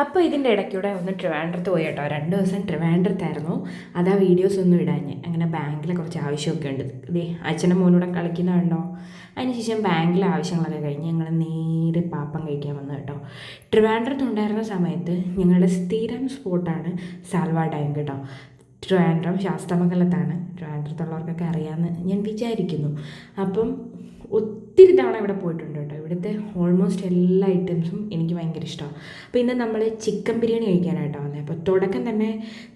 അപ്പോൾ ഇതിൻ്റെ ഇടയ്ക്കൂടെ ഒന്ന് ട്രിവാൻഡ്രത്ത് പോയി കേട്ടോ. 2 ദിവസം ട്രിവാൻഡ്രത്തായിരുന്നു. അതാ വീഡിയോസ് ഒന്നും ഇടാഞ്ഞ്. അങ്ങനെ ബാങ്കിൽ കുറച്ച് ആവശ്യമൊക്കെ ഉണ്ട്. ഇതേ അച്ഛനും മോനൂടെ കളിക്കുന്നുണ്ടോ. അതിനുശേഷം ബാങ്കിലെ ആവശ്യങ്ങളൊക്കെ കഴിഞ്ഞ് ഞങ്ങൾ നേരെ പാപ്പം കഴിക്കാൻ വന്നു കേട്ടോ. ട്രിവാൻഡ്രത്ത് ഉണ്ടായിരുന്ന സമയത്ത് ഞങ്ങളുടെ സ്ഥിരം സ്പോട്ടാണ് സാൽവ ഡാം കേട്ടോ. ട്രിവാൻഡ്രം ശാസ്തമംഗലത്താണ്. ട്രിവാൻഡ്രത്തുള്ളവർക്കൊക്കെ അറിയാമെന്ന് ഞാൻ വിചാരിക്കുന്നു. അപ്പം ഒത്തിരി തവണ ഇവിടെ പോയിട്ടുണ്ട് കേട്ടോ. ഇവിടുത്തെ ഓൾമോസ്റ്റ് എല്ലാ ഐറ്റംസും എനിക്ക് ഭയങ്കര ഇഷ്ടമാണ്. അപ്പോൾ ഇന്ന് നമ്മൾ ചിക്കൻ ബിരിയാണി കഴിക്കാനായിട്ടാണ് വന്നത്. അപ്പോൾ തുടക്കം തന്നെ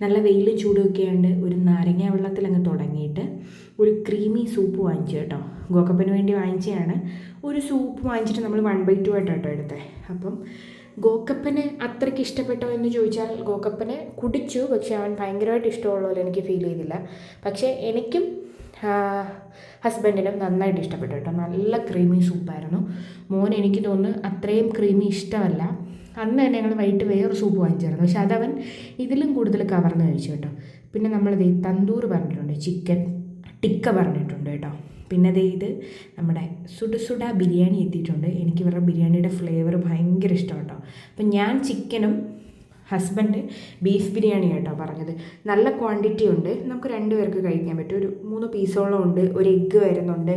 നല്ല വെയിലും ചൂടും ഒക്കെ ആയതുകൊണ്ട് ഒരു നാരങ്ങ വെള്ളത്തിൽ അങ്ങ് തുടങ്ങിയിട്ട് ഒരു ക്രീമി സൂപ്പ് വാങ്ങിച്ചു കേട്ടോ. ഗോക്കപ്പന് വേണ്ടി വാങ്ങിച്ചതാണ്. ഒരു സൂപ്പ് വാങ്ങിച്ചിട്ട് നമ്മൾ 1/2 ആയിട്ടോ എടുത്തത്. അപ്പം ഗോക്കപ്പന് അത്രയ്ക്ക് ഇഷ്ടപ്പെട്ടോ എന്ന് ചോദിച്ചാൽ ഗോക്കപ്പന് കുടിച്ചു, പക്ഷെ അവൻ ഭയങ്കരമായിട്ട് ഇഷ്ടമുള്ള പോലെ എനിക്ക് ഫീൽ ചെയ്തില്ല. പക്ഷേ എനിക്കും ഹസ്ബൻഡിനും നന്നായിട്ട് ഇഷ്ടപ്പെട്ടു കേട്ടോ. നല്ല ക്രീമി സൂപ്പായിരുന്നു. മോൻ എനിക്ക് തോന്നുന്നു അത്രയും ക്രീമി ഇഷ്ടമല്ല. അന്ന് തന്നെ ഞങ്ങൾ വൈകിട്ട് വേറെ സൂപ്പ് വാങ്ങിച്ചായിരുന്നു, പക്ഷെ അതവൻ ഇതിലും കൂടുതൽ കവർന്ന് കഴിച്ചു കേട്ടോ. പിന്നെ നമ്മളിത് തന്തൂർ പറഞ്ഞിട്ടുണ്ട്, ചിക്കൻ ടിക്ക പറഞ്ഞിട്ടുണ്ട് കേട്ടോ. പിന്നെ ഇത് നമ്മുടെ സുഡ ബിരിയാണി എത്തിയിട്ടുണ്ട്. എനിക്ക് ഇവരുടെ ബിരിയാണിയുടെ ഫ്ലേവർ ഭയങ്കര ഇഷ്ടം കേട്ടോ. അപ്പം ഞാൻ ചിക്കനും ഹസ്ബൻഡ് ബീഫ് ബിരിയാണി കേട്ടോ പറഞ്ഞത്. നല്ല ക്വാണ്ടിറ്റി ഉണ്ട്, നമുക്ക് 2 പേർക്ക് കഴിക്കാൻ പറ്റും. ഒരു 3 പീസോളം ഉണ്ട്. ഒരു എഗ്ഗ് വരുന്നുണ്ട്.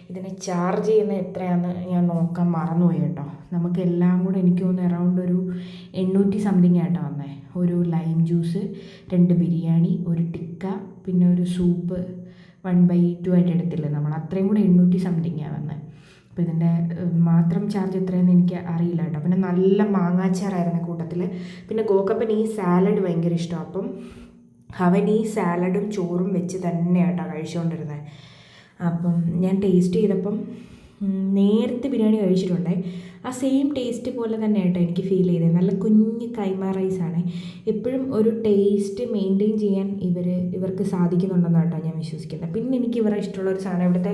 ഇതിനെ ചാർജ് ചെയ്യുന്നത് എത്രയാണെന്ന് ഞാൻ നോക്കാൻ മറന്നുപോയി കേട്ടോ. നമുക്ക് എല്ലാം കൂടെ എനിക്ക് തോന്നുന്നു അറൗണ്ട് ഒരു 800 സംതിങ് ആയിട്ടാണ് വന്നത്. ഒരു ലൈം ജ്യൂസ്, 2 ബിരിയാണി, ഒരു ടിക്ക, പിന്നെ ഒരു സൂപ്പ് 1/2 ആയിട്ട് എടുത്തില്ലേ നമ്മൾ, അത്രയും കൂടെ 800 സംതിങ്ങാണ് വന്നത്. അപ്പോൾ ഇതിൻ്റെ മാത്രം ചാർജ് എത്രയെന്ന് എനിക്ക് അറിയില്ല കേട്ടോ. പിന്നെ നല്ല മാങ്ങാച്ചാറായിരുന്നു കൂട്ടത്തിൽ. പിന്നെ ഗോക്കപ്പൻ ഈ സാലഡ് ഭയങ്കര ഇഷ്ടമാണ്. അപ്പം അവൻ ഈ സാലഡും ചോറും വെച്ച് തന്നെയാട്ടോ കഴിച്ചുകൊണ്ടിരുന്നത്. അപ്പം ഞാൻ ടേസ്റ്റ് ചെയ്തപ്പം നേരത്തെ ബിരിയാണി കഴിച്ചിട്ടുണ്ട്, ആ സെയിം ടേസ്റ്റ് പോലെ തന്നെ ആയിട്ടോ എനിക്ക് ഫീൽ ചെയ്തത്. നല്ല കുഞ്ഞ് കൈമ റൈസാണ്. എപ്പോഴും ഒരു ടേസ്റ്റ് മെയിൻറ്റെയിൻ ചെയ്യാൻ ഇവർക്ക് സാധിക്കുന്നുണ്ടെന്നാണ് കേട്ടോ ഞാൻ വിശ്വസിക്കുന്നത്. പിന്നെ എനിക്ക് ഇവരുടെ ഇഷ്ടമുള്ളൊരു സാധനം ഇവിടുത്തെ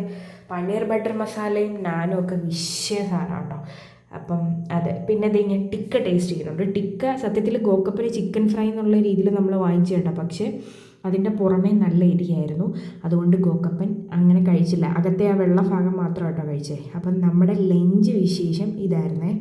പനീർ ബട്ടർ മസാലയും നാനും ഒക്കെ വിഷയ സാധനമാണ് കേട്ടോ. അപ്പം അത് പിന്നെ ഞാൻ ടിക്ക ടേസ്റ്റ് ചെയ്യുന്നുണ്ട്. ടിക്ക സത്യത്തിൽ ഗോക്കപ്പന് ചിക്കൻ ഫ്രൈ എന്നുള്ള രീതിയിൽ നമ്മൾ വാങ്ങിച്ചു കേട്ടോ, പക്ഷേ അതിൻ്റെ പുറമേ നല്ല എരിയായിരുന്നു. അതുകൊണ്ട് ഗോക്കപ്പൻ അങ്ങനെ കഴിച്ചില്ല. അകത്തെ ആ വെള്ള ഭാഗം മാത്രം കേട്ടോ കഴിച്ചേ. അപ്പം നമ്മുടെ ലഞ്ച് വിശേഷം ഇതായിരുന്നേ.